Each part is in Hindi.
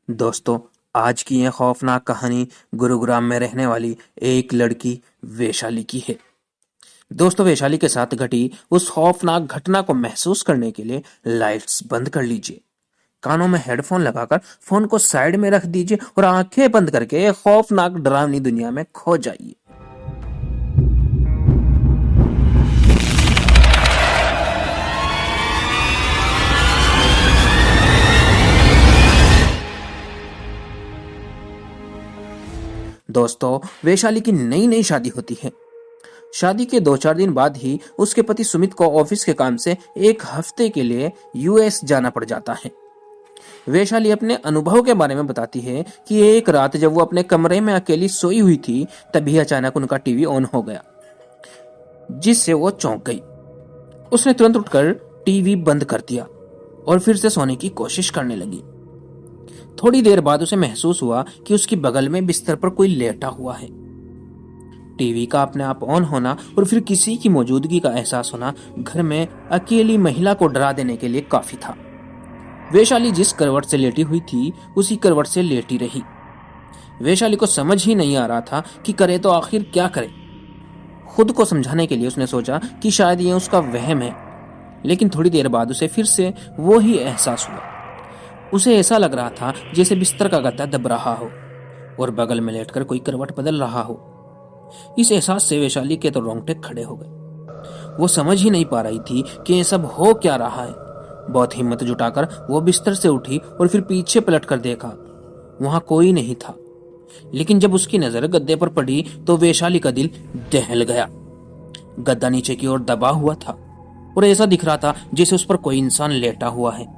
दोस्तों, आज की यह खौफनाक कहानी गुरुग्राम में रहने वाली एक लड़की वैशाली की है। दोस्तों, वैशाली के साथ घटी उस खौफनाक घटना को महसूस करने के लिए लाइट्स बंद कर लीजिए, कानों में हेडफोन लगाकर फोन को साइड में रख दीजिए और आंखें बंद करके एक खौफनाक डरावनी दुनिया में खो जाइए। दोस्तों, वैशाली की नई नई शादी होती है। शादी के 2-4 दिन बाद ही उसके पति सुमित को ऑफिस के काम से एक हफ्ते के लिए यूएस जाना पड़ जाता है। वैशाली अपने अनुभव के बारे में बताती है कि एक रात जब वो अपने कमरे में अकेली सोई हुई थी, तभी अचानक उनका टीवी ऑन हो गया, जिससे वो चौंक गई। उसने तुरंत उठकर टीवी बंद कर दिया और फिर से सोने की कोशिश करने लगी। थोड़ी देर बाद उसे महसूस हुआ कि उसकी बगल में बिस्तर पर कोई लेटा हुआ है। टीवी का अपने आप ऑन होना और फिर किसी की मौजूदगी का एहसास होना घर में अकेली महिला को डरा देने के लिए काफी था। वैशाली जिस करवट से लेटी हुई थी, उसी करवट से लेटी रही। वैशाली को समझ ही नहीं आ रहा था कि करे तो आखिर क्या करे। खुद को समझाने के लिए उसने सोचा कि शायद ये उसका वहम है, लेकिन थोड़ी देर बाद उसे फिर से वो ही एहसास हुआ। उसे ऐसा लग रहा था जैसे बिस्तर का गद्दा दब रहा हो और बगल में लेटकर कोई करवट बदल रहा हो। इस एहसास से वैशाली के तो रोंगटे खड़े हो गए। वो समझ ही नहीं पा रही थी कि ये सब हो क्या रहा है। बहुत हिम्मत जुटाकर वो बिस्तर से उठी और फिर पीछे पलटकर देखा। वहां कोई नहीं था, लेकिन जब उसकी नजर गद्दे पर पड़ी तो वैशाली का दिल दहल गया। गद्दा नीचे की ओर दबा हुआ था और ऐसा दिख रहा था जैसे उस पर कोई इंसान लेटा हुआ है।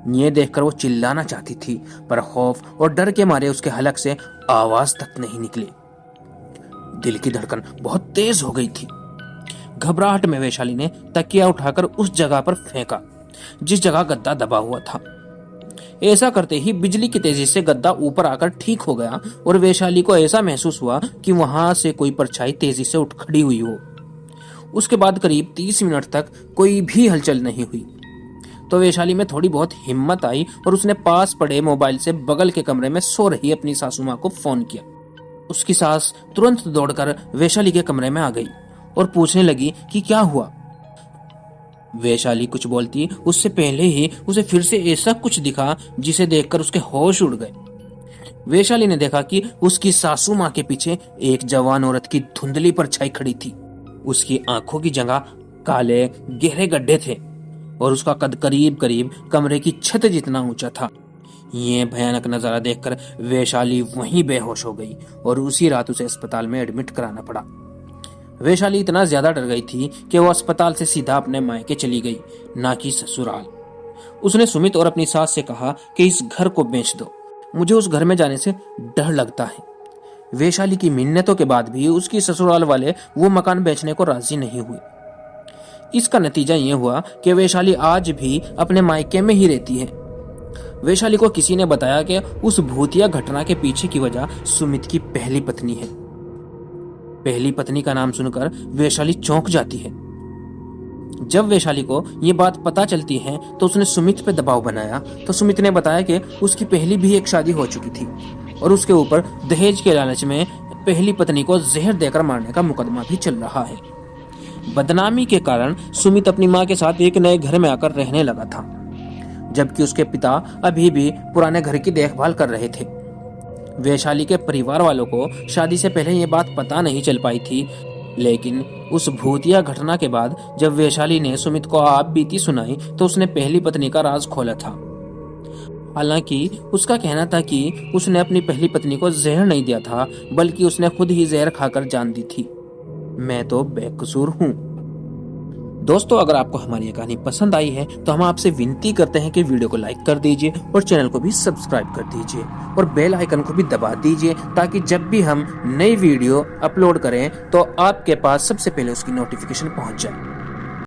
ये देखकर वो चिल्लाना चाहती थी, पर खौफ और डर के मारे उसके हलक से आवाज तक नहीं निकली। दिल की धड़कन बहुत तेज हो गई थी। घबराहट में वैशाली ने तकिया उठाकर उस जगह पर फेंका जिस जगह गद्दा दबा हुआ था। ऐसा करते ही बिजली की तेजी से गद्दा ऊपर आकर ठीक हो गया और वैशाली को ऐसा महसूस हुआ कि वहां से कोई परछाई तेजी से उठ खड़ी हुई हो। उसके बाद करीब 30 मिनट तक कोई भी हलचल नहीं हुई तो वैशाली में थोड़ी बहुत हिम्मत आई और उसने पास पड़े मोबाइल से बगल के कमरे में सो रही अपनी सासू माँ को फोन किया। उसकी सास तुरंत दौड़कर वैशाली के कमरे में आ गई और पूछने लगी कि क्या हुआ। वैशाली कुछ बोलती उससे पहले ही उसे फिर से ऐसा कुछ दिखा जिसे देखकर उसके होश उड़ गए। वैशाली ने देखा कि उसकी सासू माँ के पीछे एक जवान औरत की धुंधली परछाई खड़ी थी। उसकी आंखों की जगह काले गहरे गड्ढे थे और उसका कद करीब करीब कमरे की छत जितना ऊंचा था। ये भयानक नजारा देखकर वैशाली वहीं बेहोश हो गई और उसी रात उसे अस्पताल में एडमिट कराना पड़ा। वैशाली इतना ज्यादा डर गई थी कि वो अस्पताल से सीधा अपने मायके चली गई, ना कि ससुराल। उसने सुमित और अपनी सास से कहा कि इस घर को बेच दो, मुझे उस घर में जाने से डर लगता है। वैशाली की मिन्नतों के बाद भी उसकी ससुराल वाले वो मकान बेचने को राजी नहीं हुए। इसका नतीजा ये हुआ कि वैशाली आज भी अपने मायके में ही रहती है। वैशाली को किसी ने बताया कि उस भूतिया घटना के पीछे की वजह सुमित की पहली पत्नी है। पहली पत्नी का नाम सुनकर वैशाली चौंक जाती है। जब वैशाली को ये बात पता चलती है तो उसने सुमित पे दबाव बनाया तो सुमित ने बताया कि उसकी पहली भी एक शादी हो चुकी थी और उसके ऊपर दहेज के लालच में पहली पत्नी को जहर देकर मारने का मुकदमा भी चल रहा है। बदनामी के कारण सुमित अपनी मां के साथ एक नए घर में आकर रहने लगा था, जबकि उसके पिता अभी भी पुराने घर की देखभाल कर रहे थे। वैशाली के परिवार वालों को शादी से पहले ये बात पता नहीं चल पाई थी, लेकिन उस भूतिया घटना के बाद जब वैशाली ने सुमित को आप बीती सुनाई तो उसने पहली पत्नी का राज खोला था। हालांकि उसका कहना था कि उसने अपनी पहली पत्नी को जहर नहीं दिया था, बल्कि उसने खुद ही जहर खाकर जान दी थी। मैं तो बेकसूर हूँ। दोस्तों, अगर आपको हमारी ये कहानी पसंद आई है तो हम आपसे विनती करते हैं कि वीडियो को लाइक कर दीजिए और चैनल को भी सब्सक्राइब कर दीजिए और बेल आइकन को भी दबा दीजिए, ताकि जब भी हम नई वीडियो अपलोड करें तो आपके पास सबसे पहले उसकी नोटिफिकेशन पहुंच जाए।